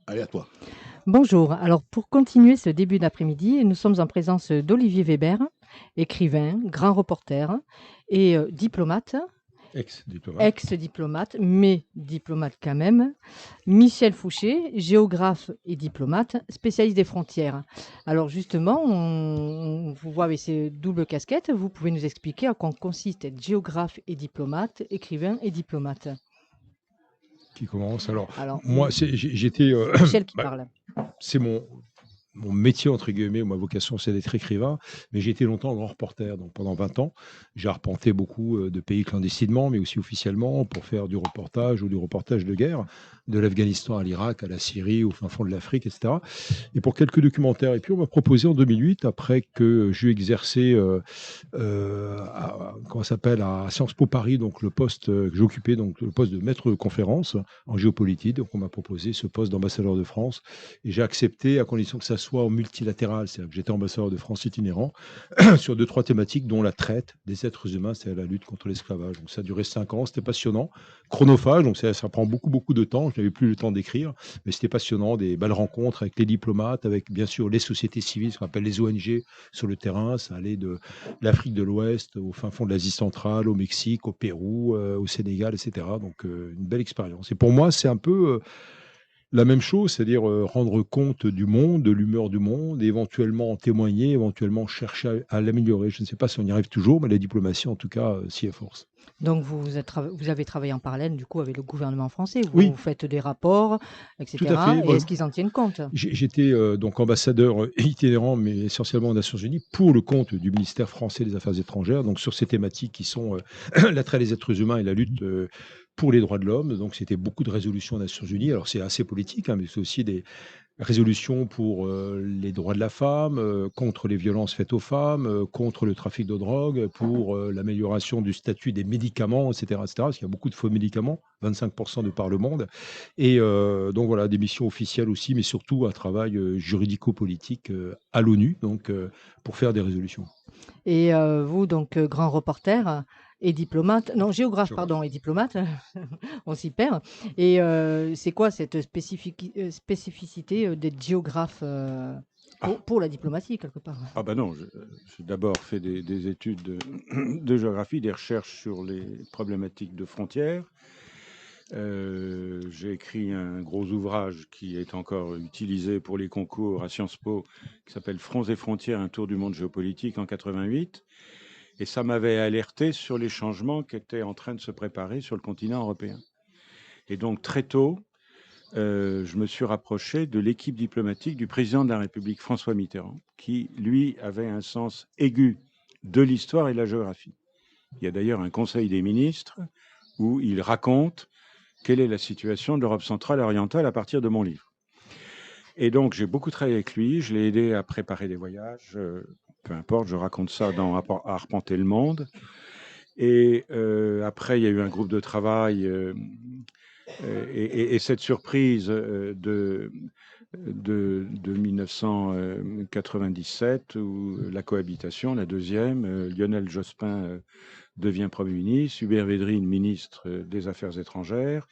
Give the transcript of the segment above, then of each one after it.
Allez, à toi. Bonjour. Alors, pour continuer ce début d'après-midi, nous sommes en présence d'Olivier Weber, écrivain, grand reporter et diplomate, Ex-diplomate. ex-diplomate, mais diplomate quand même. Michel Fouché, géographe et diplomate, spécialiste des frontières. Alors justement, on vous voit avec ces doubles casquettes. Vous pouvez nous expliquer à quoi consiste être géographe et diplomate, écrivain et diplomate. Qui commence. Alors, Alors, moi, j'étais. c'est Michel qui Bah, parle. c'est mon métier, entre guillemets, ou ma vocation, c'est d'être écrivain, mais j'ai été longtemps grand reporter. Donc pendant 20 ans, j'ai arpenté beaucoup de pays clandestinement, mais aussi officiellement, pour faire du reportage ou du reportage de guerre, de l'Afghanistan à l'Irak, à la Syrie, au fin fond de l'Afrique, etc. Et pour quelques documentaires. Et puis on m'a proposé en 2008, après que j'ai exercé comment ça s'appelle, à Sciences Po Paris, donc le poste que j'occupais, donc le poste de maître de conférence en géopolitique. Donc on m'a proposé ce poste d'ambassadeur de France et j'ai accepté à condition que ça soit en multilatéral, c'est-à-dire que j'étais ambassadeur de France itinérant sur deux, trois thématiques, dont la traite des êtres humains, c'est la lutte contre l'esclavage. Donc ça a duré 5 ans, c'était passionnant, chronophage, donc ça prend beaucoup, beaucoup de temps. Je n'avais plus le temps d'écrire, mais c'était passionnant, des belles rencontres avec les diplomates, avec bien sûr les sociétés civiles, ce qu'on appelle les ONG sur le terrain. Ça allait de l'Afrique de l'Ouest au fin fond de l'Asie centrale, au Mexique, au Pérou, au Sénégal, etc. Donc une belle expérience. Et pour moi, c'est un peu la même chose, c'est-à-dire rendre compte du monde, de l'humeur du monde, et éventuellement en témoigner, éventuellement chercher à l'améliorer. Je ne sais pas si on y arrive toujours, mais la diplomatie, en tout cas, s'y efforce. Donc vous avez travaillé en parallèle, du coup, avec le gouvernement français. Oui, Vous faites des rapports, et tout à fait. cetera, et Bon, est-ce qu'ils en tiennent compte? j'étais donc ambassadeur itinérant, mais essentiellement aux Nations Unies, pour le compte du ministère français des Affaires étrangères, donc sur ces thématiques qui sont l'attrait des êtres humains et la lutte pour les droits de l'homme. Donc c'était beaucoup de résolutions aux Nations Unies. Alors c'est assez politique, hein, mais c'est aussi des résolutions pour les droits de la femme, contre les violences faites aux femmes, contre le trafic de drogue, pour l'amélioration du statut des médicaments, etc., etc., parce qu'il y a beaucoup de faux médicaments, 25% de par le monde. Et donc voilà, des missions officielles aussi, mais surtout un travail juridico-politique à l'ONU, donc pour faire des résolutions. Et vous, donc, grand reporter et diplomate, non, géographe, pardon, Géographe. et diplomate, on s'y perd. Et c'est quoi cette spécificité d'être géographe Ah, pour la diplomatie, quelque part? Ah ben non, j'ai d'abord fait des études de géographie, des recherches sur les problématiques de frontières. J'ai écrit un gros ouvrage qui est encore utilisé pour les concours à Sciences Po, qui s'appelle Fronts et frontières, un tour du monde géopolitique en 88. Et ça m'avait alerté sur les changements qui étaient en train de se préparer sur le continent européen. Et donc très tôt, je me suis rapproché de l'équipe diplomatique du président de la République, François Mitterrand, qui, lui, avait un sens aigu de l'histoire et de la géographie. Il y a d'ailleurs un conseil des ministres où il raconte quelle est la situation de l'Europe centrale et orientale à partir de mon livre. Et donc, j'ai beaucoup travaillé avec lui, je l'ai aidé à préparer des voyages, peu importe, je raconte ça dans Arpenter le monde. Et après, il y a eu un groupe de travail et cette surprise de 1997 où la cohabitation, la deuxième, Lionel Jospin devient Premier ministre, Hubert Védrine ministre des Affaires étrangères.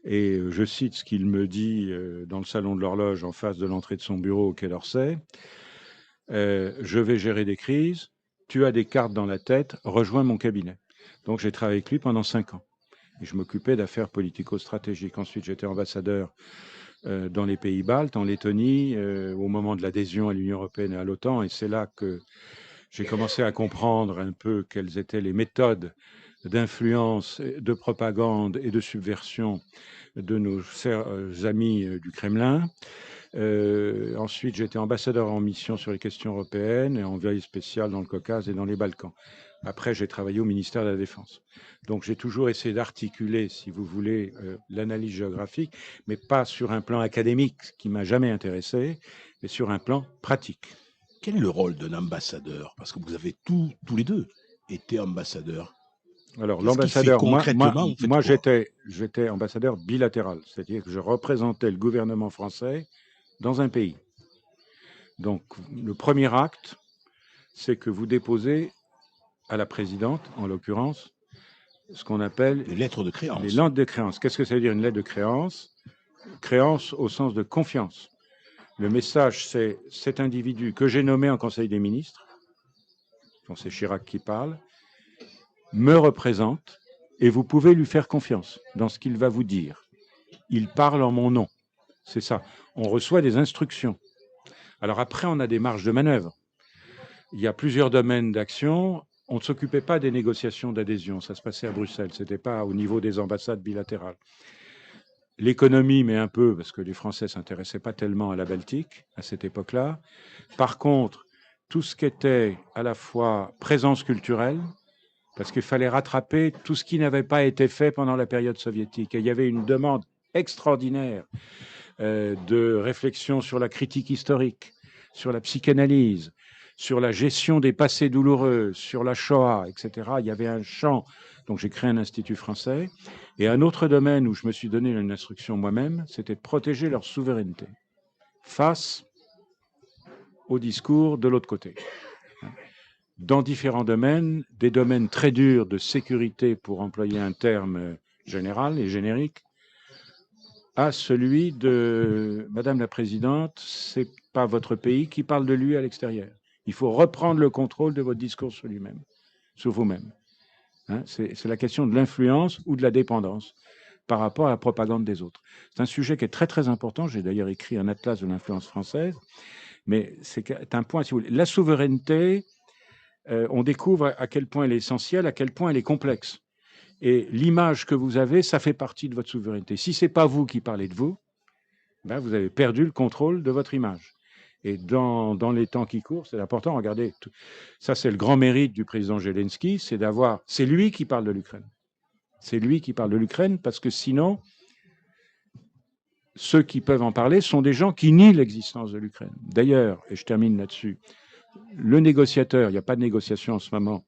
Et je cite ce qu'il me dit dans le salon de l'horloge en face de l'entrée de son bureau au Quai d'Orsay. Je vais gérer des crises, tu as des cartes dans la tête, rejoins mon cabinet. Donc j'ai travaillé avec lui pendant 5 ans. Et je m'occupais d'affaires politico-stratégiques. Ensuite, j'étais ambassadeur dans les pays baltes, en Lettonie, au moment de l'adhésion à l'Union européenne et à l'OTAN. Et c'est là que j'ai commencé à comprendre un peu quelles étaient les méthodes d'influence, de propagande et de subversion de nos amis du Kremlin. Ensuite, j'étais ambassadeur en mission sur les questions européennes et en veille spéciale dans le Caucase et dans les Balkans. Après, j'ai travaillé au ministère de la Défense. Donc, j'ai toujours essayé d'articuler, si vous voulez, l'analyse géographique, mais pas sur un plan académique, qui m'a jamais intéressé, mais sur un plan pratique. quel est le rôle d'un ambassadeur? Parce que vous avez tous les deux été ambassadeurs. Alors, Qu'est-ce qui fait l'ambassadeur, concrètement? Vous faites moi quoi? j'étais ambassadeur bilatéral, c'est-à-dire que je représentais le gouvernement français dans un pays. Donc, le premier acte, c'est que vous déposez à la présidente, en l'occurrence, ce qu'on appelle Les lettres de les créance. lettres de créance. Qu'est-ce que ça veut dire une lettre de créance? créance au sens de confiance. Le message, c'est cet individu que j'ai nommé en Conseil des ministres, c'est Chirac qui parle, me représente et vous pouvez lui faire confiance dans ce qu'il va vous dire. Il parle en mon nom. C'est ça. On reçoit des instructions. Alors après, on a des marges de manœuvre. Il y a plusieurs domaines d'action. On ne s'occupait pas des négociations d'adhésion. Ça se passait à Bruxelles. Ce n'était pas au niveau des ambassades bilatérales. L'économie, mais un peu, parce que les Français ne s'intéressaient pas tellement à la Baltique à cette époque-là. Par contre, tout ce qui était à la fois présence culturelle, parce qu'il fallait rattraper tout ce qui n'avait pas été fait pendant la période soviétique. Et il y avait une demande extraordinaire de réflexion sur la critique historique, sur la psychanalyse, sur la gestion des passés douloureux, sur la Shoah, etc. Il y avait un champ, donc j'ai créé un institut français. Et un autre domaine où je me suis donné une instruction moi-même, c'était de protéger leur souveraineté face au discours de l'autre côté. Dans différents domaines, des domaines très durs de sécurité, pour employer un terme général et générique, à celui de Madame la Présidente, c'est pas votre pays qui parle de lui à l'extérieur. Il faut reprendre le contrôle de votre discours sur lui-même, sur vous-même. Hein, c'est la question de l'influence ou de la dépendance par rapport à la propagande des autres. C'est un sujet qui est très très important. J'ai d'ailleurs écrit un atlas de l'influence française, mais c'est un point, si vous voulez. La souveraineté, on découvre à quel point elle est essentielle, à quel point elle est complexe. Et l'image que vous avez, ça fait partie de votre souveraineté. Si ce n'est pas vous qui parlez de vous, ben vous avez perdu le contrôle de votre image. Et dans les temps qui courent, c'est important. Regardez, ça c'est le grand mérite du président Zelensky, c'est lui qui parle de l'Ukraine. C'est lui qui parle de l'Ukraine parce que sinon, ceux qui peuvent en parler sont des gens qui nient l'existence de l'Ukraine. D'ailleurs, et je termine là-dessus, le négociateur, il n'y a pas de négociation en ce moment.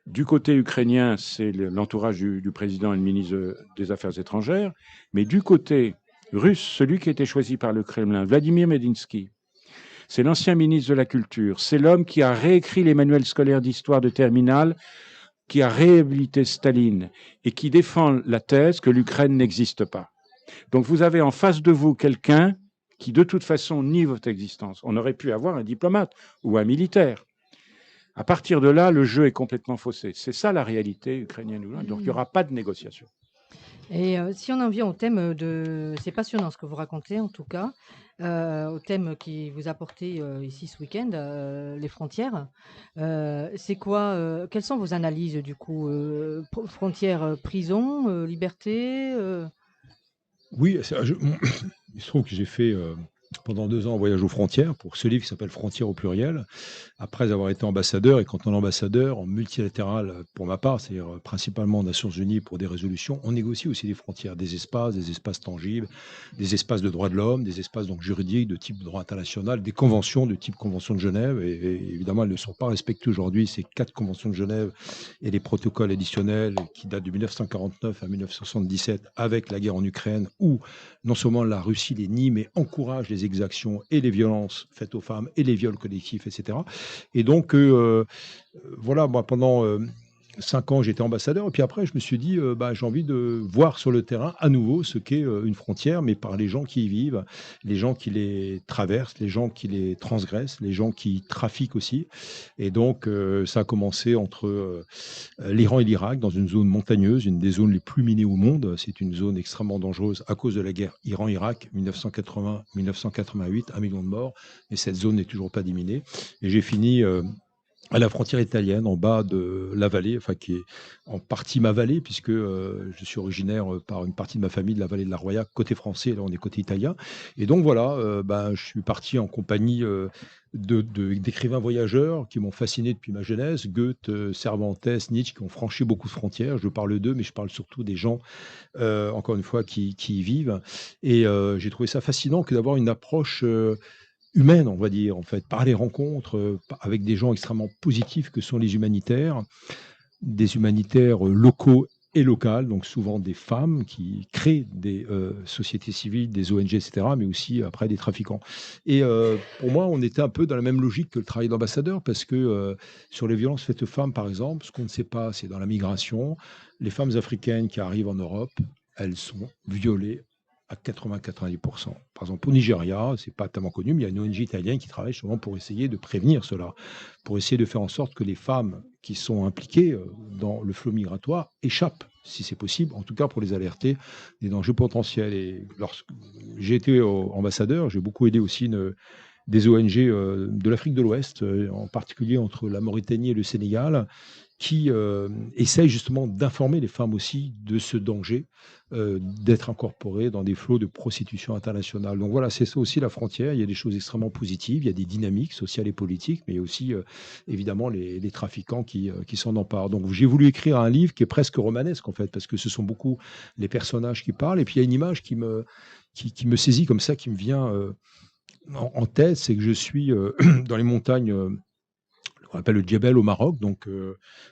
Du côté ukrainien, c'est l'entourage du président et le ministre des Affaires étrangères. Mais du côté russe, celui qui a été choisi par le Kremlin, Vladimir Medinsky, c'est l'ancien ministre de la Culture. C'est l'homme qui a réécrit les manuels scolaires d'histoire de terminale, qui a réhabilité Staline et qui défend la thèse que l'Ukraine n'existe pas. Donc vous avez en face de vous quelqu'un qui de toute façon nie votre existence. On aurait pu avoir un diplomate ou un militaire. À partir de là, le jeu est complètement faussé. C'est ça la réalité ukrainienne. Donc il n'y aura pas de négociation. Et si on en vient au thème de... C'est passionnant ce que vous racontez en tout cas, au thème qui vous a porté ici ce week-end, les frontières. C'est quoi, quelles sont vos analyses du coup, frontières, prison, liberté Oui, il se trouve que j'ai fait pendant 2 ans un voyage aux frontières pour ce livre qui s'appelle Frontières au pluriel, après avoir été ambassadeur. Et quand on est ambassadeur en multilatéral, pour ma part, c'est-à-dire principalement aux Nations Unies pour des résolutions, on négocie aussi des frontières, des espaces tangibles, des espaces de droits de l'homme, des espaces donc juridiques de type droit international, des conventions de type Convention de Genève. Et évidemment, elles ne sont pas respectées aujourd'hui, ces 4 conventions de Genève et les protocoles additionnels qui datent de 1949 à 1977 avec la guerre en Ukraine, où non seulement la Russie les nie, mais encourage les exactions et les violences faites aux femmes et les viols collectifs, etc. Et donc, voilà, moi, pendant 5 ans, j'étais ambassadeur. Et puis après, je me suis dit, j'ai envie de voir sur le terrain à nouveau ce qu'est une frontière, mais par les gens qui y vivent, les gens qui les traversent, les gens qui les transgressent, les gens qui trafiquent aussi. Et donc, ça a commencé entre l'Iran et l'Irak, dans une zone montagneuse, une des zones les plus minées au monde. C'est une zone extrêmement dangereuse à cause de la guerre Iran-Irak, 1980-1988, 1 million de morts. Et cette zone n'est toujours pas déminée. Et j'ai fini à la frontière italienne, en bas de la vallée, enfin qui est en partie ma vallée, puisque je suis originaire par une partie de ma famille de la vallée de la Roya, côté français, là on est côté italien. Et donc voilà, je suis parti en compagnie d'écrivains voyageurs qui m'ont fasciné depuis ma jeunesse, Goethe, Cervantes, Nietzsche, qui ont franchi beaucoup de frontières. Je parle d'eux, mais je parle surtout des gens, encore une fois, qui y vivent. Et j'ai trouvé ça fascinant que d'avoir une approche humaine, on va dire, en fait, par les rencontres avec des gens extrêmement positifs que sont les humanitaires, des humanitaires locaux et locales, donc souvent des femmes qui créent des sociétés civiles, des ONG, etc., mais aussi après des trafiquants. Et pour moi, on était un peu dans la même logique que le travail d'ambassadeur, parce que sur les violences faites aux femmes, par exemple, ce qu'on ne sait pas, c'est dans la migration, les femmes africaines qui arrivent en Europe, elles sont violées à 80-90%. Par exemple, au Nigeria, c'est pas tellement connu, mais il y a une ONG italienne qui travaille justement pour essayer de prévenir cela, pour essayer de faire en sorte que les femmes qui sont impliquées dans le flot migratoire échappent, si c'est possible, en tout cas pour les alerter des dangers potentiels. Et lorsque j'ai été ambassadeur, j'ai beaucoup aidé aussi des ONG de l'Afrique de l'Ouest, en particulier entre la Mauritanie et le Sénégal, qui essayent justement d'informer les femmes aussi de ce danger d'être incorporées dans des flots de prostitution internationale. Donc voilà, c'est ça aussi la frontière. Il y a des choses extrêmement positives, il y a des dynamiques sociales et politiques, mais il y a aussi évidemment les trafiquants qui s'en emparent. Donc j'ai voulu écrire un livre qui est presque romanesque en fait, parce que ce sont beaucoup les personnages qui parlent, et puis il y a une image qui me saisit comme ça, qui me vient en tête, c'est que je suis dans les montagnes qu'on appelle le Djebel au Maroc, donc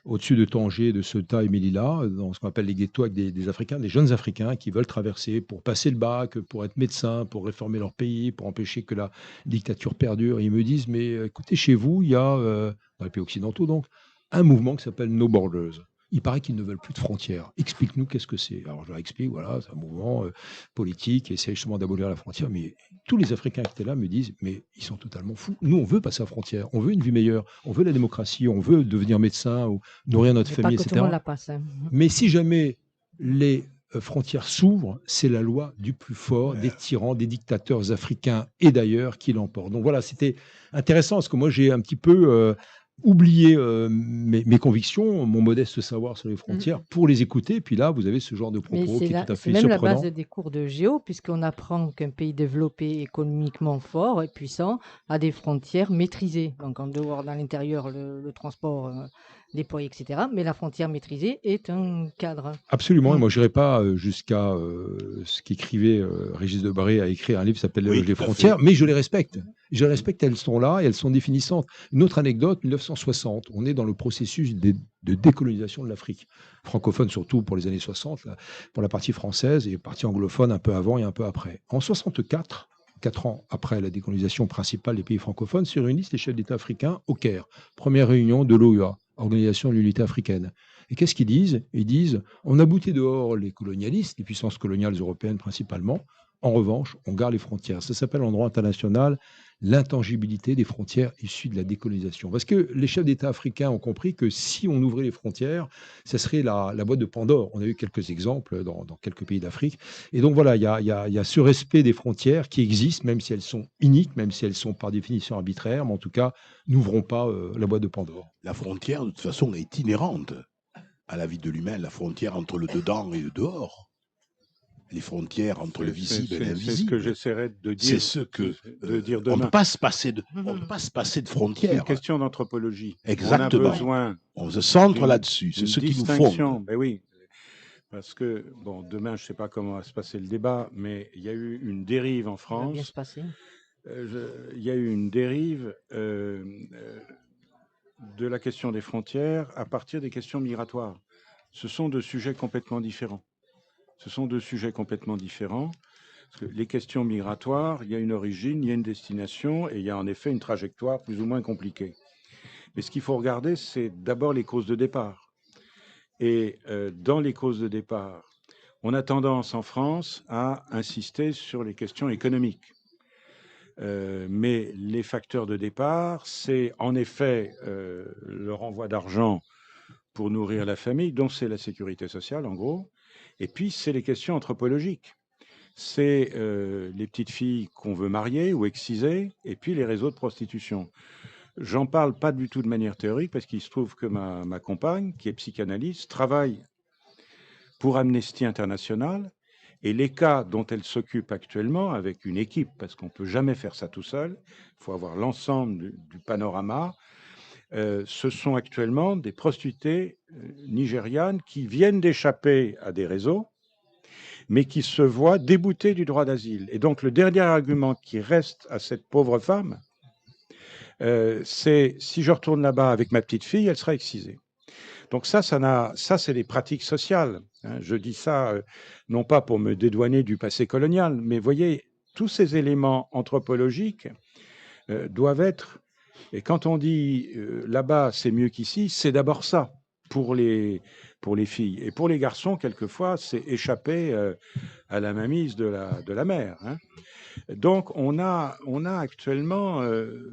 au-dessus de Tanger, de Ceuta et Melilla, dans ce qu'on appelle les ghettos avec des Africains, des jeunes Africains qui veulent traverser pour passer le bac, pour être médecins, pour réformer leur pays, pour empêcher que la dictature perdure. Et ils me disent, mais écoutez, chez vous, il y a, dans les pays occidentaux donc, un mouvement qui s'appelle No Borders. Il paraît qu'ils ne veulent plus de frontières. Explique-nous qu'est-ce que c'est. Alors je leur explique, voilà, c'est un mouvement politique qui essaie justement d'abolir la frontière. Mais tous les Africains qui étaient là me disent, mais ils sont totalement fous. Nous, on veut passer la frontière, on veut une vie meilleure, on veut la démocratie, on veut devenir médecin ou nourrir notre Mais famille, pas que tout le monde etc. la passe. Hein. Mais si jamais les frontières s'ouvrent, c'est la loi du plus fort, des tyrans, des dictateurs africains et d'ailleurs qui l'emportent. Donc voilà, c'était intéressant parce que moi j'ai un petit peu oublié mes convictions, mon modeste savoir sur les frontières pour les écouter. Et puis là, vous avez ce genre de Mais propos qui est tout à c'est fait même la base surprenant. des cours de géo, puisqu'on apprend qu'un pays développé, économiquement fort et puissant, a des frontières maîtrisées. Donc en dehors, dans l'intérieur, le transport déployé, etc. Mais la frontière maîtrisée est un cadre. Absolument, et Mm. moi je n'irai pas jusqu'à ce qu'écrivait Régis Debray, a écrit un livre qui s'appelle Oui, Les tout à frontières, fait. mais je les respecte. Je les respecte, elles sont là et elles sont définissantes. Une autre anecdote, 1960, on est dans le processus de décolonisation de l'Afrique, francophone surtout pour les années 60, là, pour la partie française et partie anglophone un peu avant et un peu après. En 64, 4 ans après la décolonisation principale des pays francophones, se réunissent les chefs d'État africains au Caire, première réunion de l'OUA, Organisation de l'Unité africaine. Et qu'est-ce qu'ils disent? Ils disent, on a bouté dehors les colonialistes, les puissances coloniales européennes principalement. En revanche, on garde les frontières. Ça s'appelle en droit international l'intangibilité des frontières issues de la décolonisation. Parce que les chefs d'État africains ont compris que si on ouvrait les frontières, ça serait la boîte de Pandore. On a eu quelques exemples dans quelques pays d'Afrique. Et donc voilà, il y a ce respect des frontières qui existe, même si elles sont iniques, même si elles sont par définition arbitraires, mais en tout cas, n'ouvrons pas la boîte de Pandore. La frontière, de toute façon, est inhérente à la vie de l'humain, la frontière entre le dedans et le dehors. Les frontières entre le visible et C'est ce que l'invisible. j'essaierai de dire, C'est ce que de dire on ne demain. peut pas se passer de, on ne peut pas se passer de C'est une frontières. question d'anthropologie. Exactement. On a besoin On se centre d'une là-dessus. C'est d'une ce qui nous distinction. fonde. Ben oui, parce que, bon, demain, je ne sais pas comment va se passer le débat, mais il y a eu une dérive en Ça va bien se France. passer. Il y a eu une dérive de la question des frontières à partir des questions migratoires. Ce sont deux sujets complètement différents. Ce sont deux sujets complètement différents. Parce que les questions migratoires, il y a une origine, il y a une destination et il y a en effet une trajectoire plus ou moins compliquée. Mais ce qu'il faut regarder, c'est d'abord les causes de départ. Et dans les causes de départ, on a tendance en France à insister sur les questions économiques. Mais les facteurs de départ, c'est en effet le renvoi d'argent pour nourrir la famille, dont c'est la sécurité sociale en gros. Et puis, c'est les questions anthropologiques. C'est les petites filles qu'on veut marier ou exciser, et puis les réseaux de prostitution. J'en parle pas du tout de manière théorique, parce qu'il se trouve que ma compagne, qui est psychanalyste, travaille pour Amnesty International, et les cas dont elle s'occupe actuellement, avec une équipe, parce qu'on ne peut jamais faire ça tout seul, il faut avoir l'ensemble du panorama, ce sont actuellement des prostituées nigérianes qui viennent d'échapper à des réseaux, mais qui se voient déboutées du droit d'asile. Et donc le dernier argument qui reste à cette pauvre femme, c'est si je retourne là-bas avec ma petite fille, elle sera excisée. Donc ça c'est des pratiques sociales. Hein. Je dis ça non pas pour me dédouaner du passé colonial, mais voyez, tous ces éléments anthropologiques doivent être. Et quand on dit là-bas c'est mieux qu'ici, c'est d'abord ça. pour les filles. Et pour les garçons, quelquefois, c'est échapper à la mainmise de la mère. Hein. Donc, on a actuellement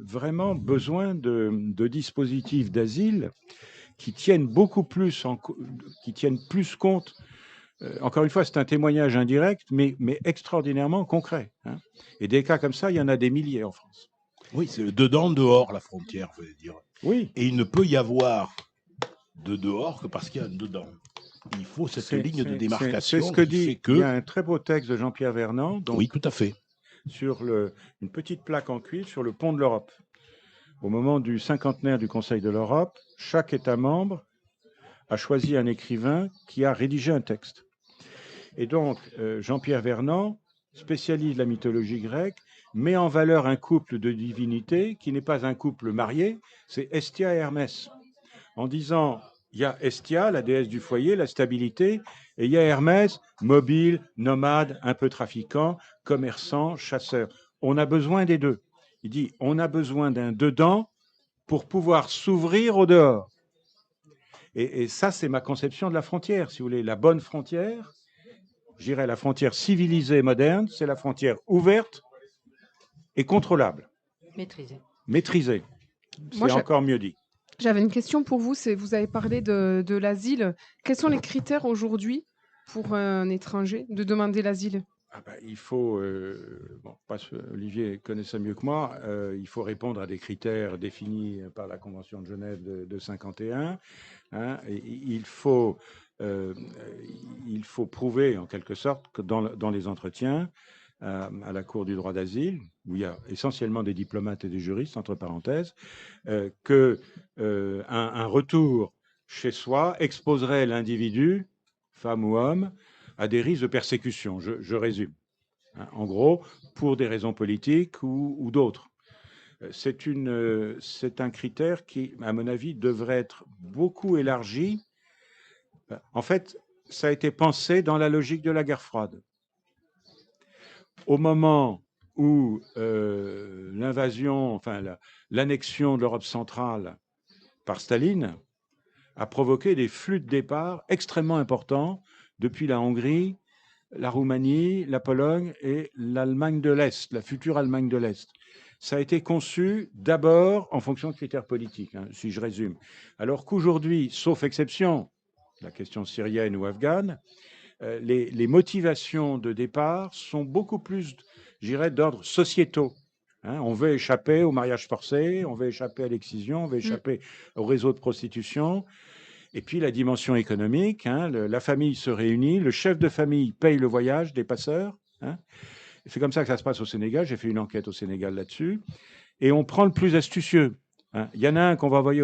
vraiment besoin de dispositifs d'asile qui tiennent beaucoup plus, qui tiennent plus compte. Encore une fois, c'est un témoignage indirect, mais extraordinairement concret. Hein. Et des cas comme ça, il y en a des milliers en France. Oui, c'est le dedans-dehors, la frontière, je veux dire. Oui. Et il ne peut y avoir de dehors que parce qu'il y a un dedans. Il faut cette ligne de démarcation. C'est ce que dit. Il y a un très beau texte de Jean-Pierre Vernant. Donc, oui, tout à fait. Sur une petite plaque en cuivre sur le pont de l'Europe. Au moment du cinquantenaire du Conseil de l'Europe, chaque État membre a choisi un écrivain qui a rédigé un texte. Et donc, Jean-Pierre Vernant, spécialiste de la mythologie grecque, met en valeur un couple de divinités qui n'est pas un couple marié, c'est Hestia et Hermès. En disant, il y a Hestia, la déesse du foyer, la stabilité, et il y a Hermès, mobile, nomade, un peu trafiquant, commerçant, chasseur. On a besoin des deux. Il dit, on a besoin d'un dedans pour pouvoir s'ouvrir au dehors. Et ça, c'est ma conception de la frontière, si vous voulez. La bonne frontière, je dirais la frontière civilisée moderne, c'est la frontière ouverte et contrôlable. Maîtrisée. Maîtrisée. C'est encore mieux dit. J'avais une question pour vous. Vous avez parlé de l'asile. Quels sont les critères aujourd'hui pour un étranger de demander l'asile? Il faut, Olivier connaît ça mieux que moi, il faut répondre à des critères définis par la Convention de Genève de 51. Hein, et il faut prouver en quelque sorte que dans les entretiens à la Cour du droit d'asile, où il y a essentiellement des diplomates et des juristes, entre parenthèses, un retour chez soi exposerait l'individu, femme ou homme, à des risques de persécution. Je résume. Hein, en gros, pour des raisons politiques ou d'autres. C'est un critère qui, à mon avis, devrait être beaucoup élargi. En fait, ça a été pensé dans la logique de la guerre froide. Au moment où l'annexion de l'Europe centrale par Staline a provoqué des flux de départ extrêmement importants depuis la Hongrie, la Roumanie, la Pologne et l'Allemagne de l'Est, la future Allemagne de l'Est. Ça a été conçu d'abord en fonction de critères politiques, hein, si je résume. Alors qu'aujourd'hui, sauf exception, la question syrienne ou afghane, les motivations de départ sont beaucoup plus, je dirais, d'ordre sociétaux. Hein, on veut échapper au mariage forcé, on veut échapper à l'excision, on veut échapper au réseau de prostitution. Et puis la dimension économique, hein, la famille se réunit, le chef de famille paye le voyage des passeurs. Hein. C'est comme ça que ça se passe au Sénégal. J'ai fait une enquête au Sénégal là-dessus. Et on prend le plus astucieux. Hein. Il y en a un qu'on va envoyer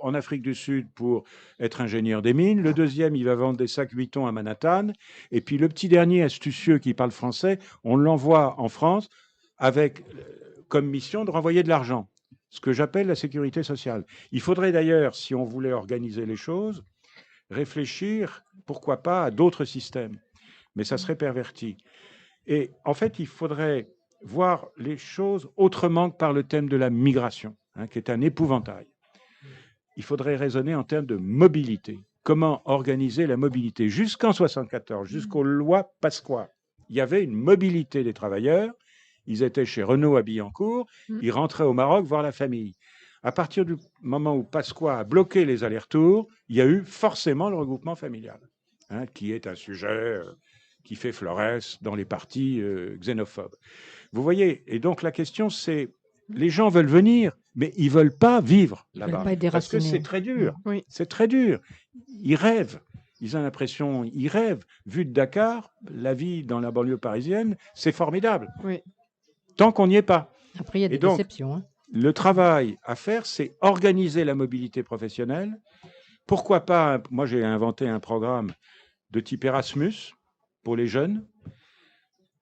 en Afrique du Sud pour être ingénieur des mines. Le deuxième, il va vendre des sacs Vuitton à Manhattan. Et puis le petit dernier astucieux qui parle français, on l'envoie en France avec comme mission de renvoyer de l'argent. Ce que j'appelle la sécurité sociale. Il faudrait d'ailleurs, si on voulait organiser les choses, réfléchir, pourquoi pas, à d'autres systèmes. Mais ça serait perverti. Et en fait, il faudrait voir les choses autrement que par le thème de la migration, hein, qui est un épouvantail. Il faudrait raisonner en termes de mobilité. Comment organiser la mobilité? Jusqu'en 1974, jusqu'aux lois Pasqua, il y avait une mobilité des travailleurs. Ils étaient chez Renault à Billancourt, ils rentraient au Maroc voir la famille. À partir du moment où Pasqua a bloqué les allers-retours, il y a eu forcément le regroupement familial, hein, qui est un sujet qui fait florès dans les partis xénophobes. Vous voyez, et donc la question c'est, les gens veulent venir, mais ils ne veulent pas vivre là-bas, parce que c'est très dur. Oui. C'est très dur. Ils rêvent. Ils ont l'impression, ils rêvent. Vu de Dakar, la vie dans la banlieue parisienne, c'est formidable. Oui. Tant qu'on n'y est pas. Après, il y a des déceptions. Hein. Le travail à faire, c'est organiser la mobilité professionnelle. Pourquoi pas, moi j'ai inventé un programme de type Erasmus pour les jeunes.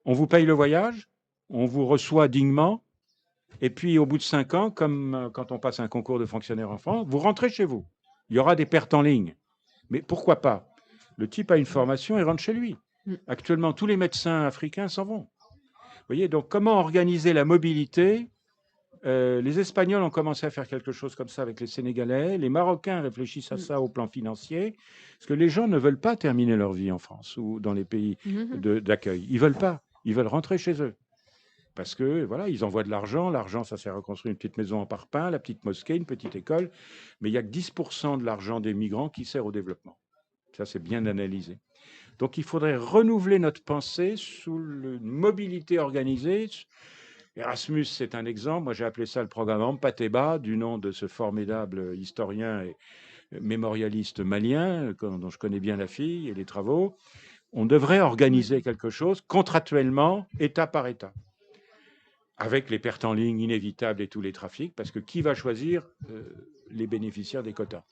On vous paye le voyage, on vous reçoit dignement, et puis au bout de 5 ans, comme quand on passe un concours de fonctionnaire en France, vous rentrez chez vous. Il y aura des pertes en ligne. Mais pourquoi pas? Le type a une formation et rentre chez lui. Actuellement, tous les médecins africains s'en vont. Vous voyez, donc comment organiser la mobilité Les Espagnols ont commencé à faire quelque chose comme ça avec les Sénégalais. Les Marocains réfléchissent à ça au plan financier, parce que les gens ne veulent pas terminer leur vie en France ou dans les pays d'accueil. Ils veulent pas. Ils veulent rentrer chez eux. Parce que voilà, ils envoient de l'argent. L'argent, ça sert à construire une petite maison en parpaing, la petite mosquée, une petite école. Mais il n'y a que 10% de l'argent des migrants qui sert au développement. Ça, c'est bien analysé. Donc, il faudrait renouveler notre pensée sous une mobilité organisée. Erasmus, c'est un exemple. Moi, j'ai appelé ça le programme Ampateba, du nom de ce formidable historien et mémorialiste malien, dont je connais bien la fille et les travaux. On devrait organiser quelque chose contractuellement, État par État, avec les pertes en ligne inévitables et tous les trafics, parce que qui va choisir les bénéficiaires des quotas?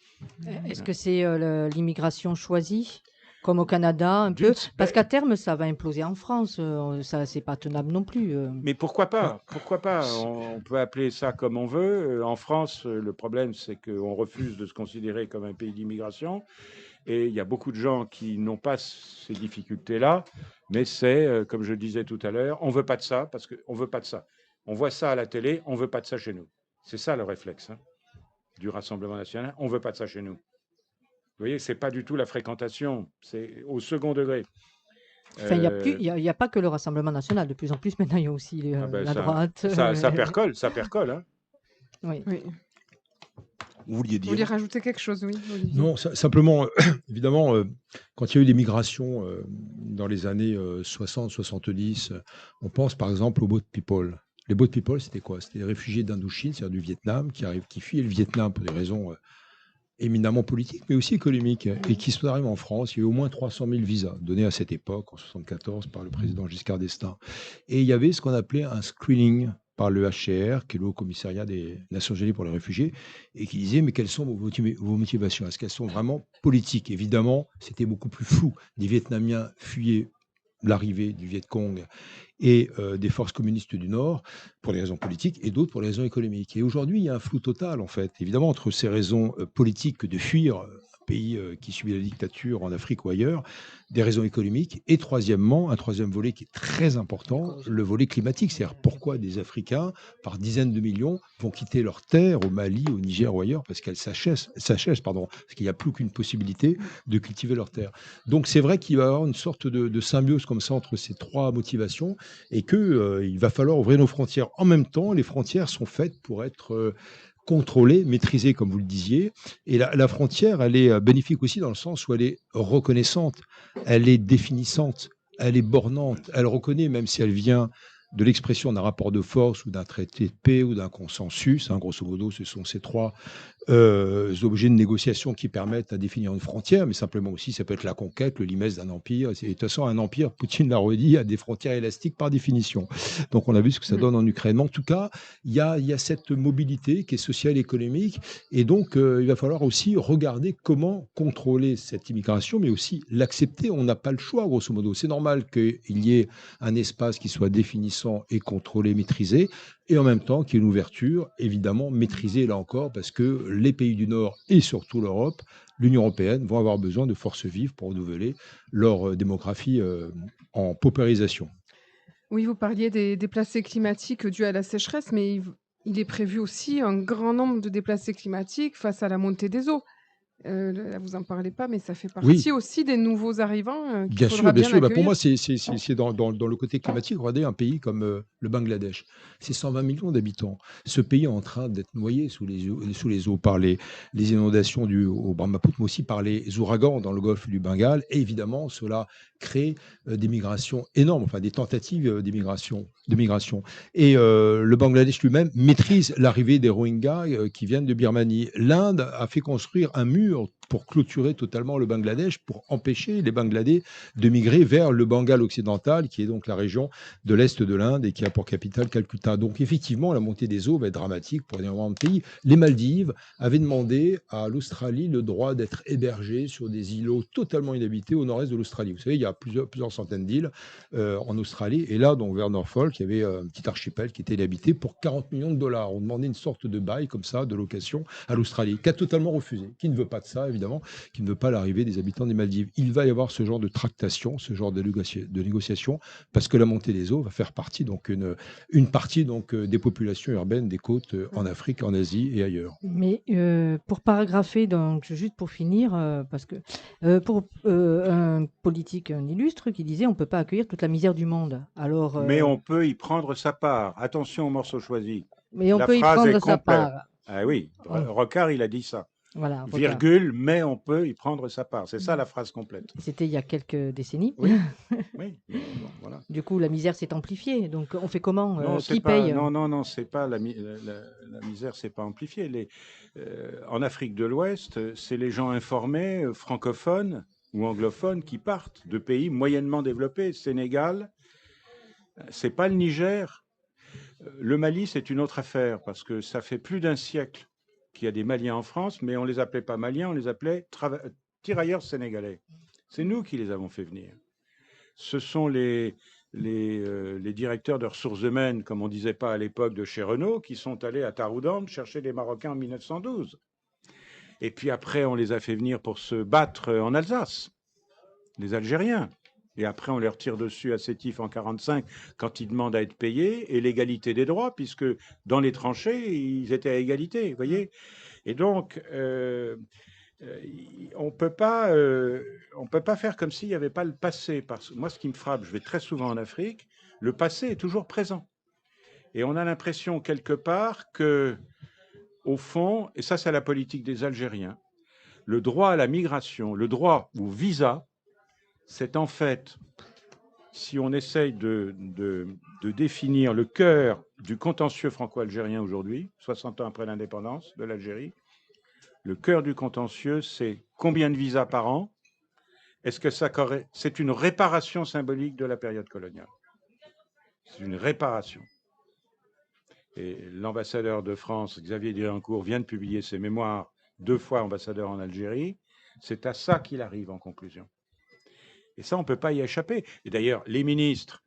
Est-ce que c'est l'immigration choisie, comme au Canada, un peu? Parce qu'à terme, ça va imploser en France. Ça, c'est pas tenable non plus. Mais pourquoi pas? Pourquoi pas? On peut appeler ça comme on veut. En France, le problème, c'est qu'on refuse de se considérer comme un pays d'immigration. Et il y a beaucoup de gens qui n'ont pas ces difficultés-là. Mais c'est, comme je disais tout à l'heure, on ne veut pas de ça parce qu'on ne veut pas de ça. On voit ça à la télé, on ne veut pas de ça chez nous. C'est ça le réflexe du Rassemblement national. On ne veut pas de ça chez nous. Vous voyez, ce n'est pas du tout la fréquentation. C'est au second degré. Enfin, il n'y a pas que le Rassemblement national. De plus en plus, maintenant, il y a aussi la droite. Ça percole, ça percole. Hein. Oui. Vous vouliez Vous vouliez rajouter quelque chose, oui, Olivier? Non, simplement, évidemment, quand il y a eu des migrations dans les années 60-70, on pense par exemple aux boat people. Les boat people, c'était quoi? C'était les réfugiés d'Indochine, c'est-à-dire du Vietnam, qui fuyaient le Vietnam pour des raisons éminemment politiques, mais aussi économiques, et qui sont arrivés en France. Il y a eu au moins 300 000 visas donnés à cette époque, en 1974, par le président Giscard d'Estaing. Et il y avait ce qu'on appelait un screening par le HCR, qui est le Haut Commissariat des Nations Unies pour les réfugiés, et qui disait, mais quelles sont vos motivations? Est-ce qu'elles sont vraiment politiques? Évidemment, c'était beaucoup plus flou. Les Vietnamiens fuyaient l'arrivée du Viet Cong et des forces communistes du Nord pour des raisons politiques et d'autres pour des raisons économiques. Et aujourd'hui, il y a un flou total, en fait, évidemment, entre ces raisons politiques de fuir un pays qui subit la dictature en Afrique ou ailleurs, des raisons économiques, et troisièmement, un troisième volet qui est très important, le volet climatique. C'est-à-dire pourquoi des Africains, par dizaines de millions, vont quitter leur terre au Mali, au Niger ou ailleurs, parce qu'elles s'achèvent, parce qu'il n'y a plus qu'une possibilité de cultiver leur terre. Donc c'est vrai qu'il va y avoir une sorte de symbiose comme ça entre ces trois motivations, et qu'il va falloir ouvrir nos frontières. En même temps, les frontières sont faites pour être contrôlée, maîtrisée, comme vous le disiez. Et la frontière, elle est bénéfique aussi dans le sens où elle est reconnaissante, elle est définissante, elle est bornante, elle reconnaît, même si elle vient de l'expression d'un rapport de force ou d'un traité de paix ou d'un consensus. Grosso modo, ce sont ces trois objets de négociation qui permettent à définir une frontière, mais simplement aussi, ça peut être la conquête, le limès d'un empire. De toute façon, un empire, Poutine l'a redit, a des frontières élastiques par définition. Donc, on a vu ce que ça donne en Ukraine. Mais en tout cas, il y a cette mobilité qui est sociale et économique. Et donc, il va falloir aussi regarder comment contrôler cette immigration, mais aussi l'accepter. On n'a pas le choix, grosso modo. C'est normal qu'il y ait un espace qui soit définissant et contrôlé, maîtrisé, et en même temps qu'il y ait une ouverture, évidemment, maîtrisée là encore, parce que les pays du Nord et surtout l'Europe, l'Union européenne, vont avoir besoin de forces vives pour renouveler leur démographie en paupérisation. Oui, vous parliez des déplacés climatiques dus à la sécheresse, mais il est prévu aussi un grand nombre de déplacés climatiques face à la montée des eaux. Là, vous n'en parlez pas, mais ça fait partie aussi des nouveaux arrivants qu'il faudra bien sûr. Pour moi, accueillir. c'est dans le côté climatique. Regardez un pays comme le Bangladesh. C'est 120 millions d'habitants. Ce pays est en train d'être noyé sous les eaux par les inondations dues au Brahmaputra, mais aussi par les ouragans dans le golfe du Bengale. Et évidemment, cela crée des migrations énormes, enfin des tentatives de migration. Et le Bangladesh lui-même maîtrise l'arrivée des Rohingyas qui viennent de Birmanie. L'Inde a fait construire un mur pour clôturer totalement le Bangladesh, pour empêcher les Bangladais de migrer vers le Bengale occidental, qui est donc la région de l'Est de l'Inde et qui a pour capitale Calcutta. Donc effectivement, la montée des eaux va être dramatique pour énormément de pays. Les Maldives avaient demandé à l'Australie le droit d'être hébergés sur des îlots totalement inhabités au nord-est de l'Australie. Vous savez, il y a plusieurs centaines d'îles en Australie, et là, donc vers Norfolk, il y avait un petit archipel qui était inhabité pour 40 millions de dollars. On demandait une sorte de bail comme ça, de location à l'Australie, qui a totalement refusé, qui ne veut pas de ça, évidemment. évidemment, qui ne veut pas l'arrivée des habitants des Maldives. Il va y avoir ce genre de tractation, ce genre de négociation, parce que la montée des eaux va faire partie, donc une partie donc, des populations urbaines des côtes en Afrique, en Asie et ailleurs. Mais pour paragrapher, donc juste pour finir, parce que pour un politique, un illustre, qui disait on ne peut pas accueillir toute la misère du monde. Alors, Mais on peut y prendre sa part. Attention au morceau choisi. mais on La peut y phrase est prendre sa complète. part. Ah oui, Rocard, il a dit ça. Voilà, Rocard. Virgule, mais on peut y prendre sa part. C'est ça la phrase complète. C'était il y a quelques décennies. Oui, oui. Bon, voilà. Du coup, la misère s'est amplifiée. Donc, on fait comment? Non, Qui pas, paye? non, c'est pas la misère, c'est pas amplifié. En Afrique de l'Ouest, c'est les gens informés, francophones ou anglophones, qui partent de pays moyennement développés. Sénégal, c'est pas le Niger. Le Mali, c'est une autre affaire, parce que ça fait plus d'un siècle qu'il y a des Maliens en France, mais on les appelait pas Maliens, on les appelait tirailleurs sénégalais. C'est nous qui les avons fait venir. Ce sont les directeurs de ressources humaines, comme on ne disait pas à l'époque de chez Renault, qui sont allés à Taroudant chercher des Marocains en 1912. Et puis après, on les a fait venir pour se battre en Alsace, les Algériens. Et après, on leur tire dessus à Sétif en 1945 quand ils demandent à être payés, et l'égalité des droits, puisque dans les tranchées, ils étaient à égalité, vous voyez. Et donc, on peut pas faire comme s'il n'y avait pas le passé. Parce que moi, ce qui me frappe, je vais très souvent en Afrique, le passé est toujours présent. Et on a l'impression quelque part que, au fond, et ça c'est la politique des Algériens, le droit à la migration, le droit au visa, c'est en fait, si on essaye de définir le cœur du contentieux franco-algérien aujourd'hui, 60 ans après l'indépendance de l'Algérie, le cœur du contentieux, c'est combien de visas par an? Est-ce que c'est une réparation symbolique de la période coloniale? C'est une réparation. Et l'ambassadeur de France, Xavier Diriancourt, vient de publier ses mémoires, 2 fois ambassadeur en Algérie. C'est à ça qu'il arrive en conclusion. Et ça, on ne peut pas y échapper. Et d'ailleurs, les ministres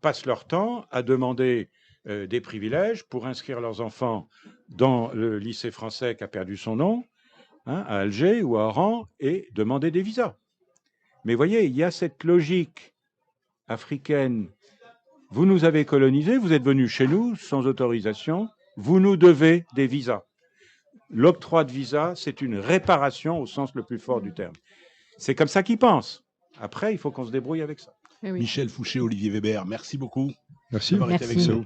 passent leur temps à demander des privilèges pour inscrire leurs enfants dans le lycée français qui a perdu son nom, à Alger ou à Oran, et demander des visas. Mais voyez, il y a cette logique africaine. Vous nous avez colonisés, vous êtes venus chez nous sans autorisation, vous nous devez des visas. L'octroi de visas, c'est une réparation au sens le plus fort du terme. C'est comme ça qu'ils pensent. Après, il faut qu'on se débrouille avec ça. Eh oui. Michel Fouché, Olivier Weber, merci beaucoup Merci. d'avoir été avec Merci. nous.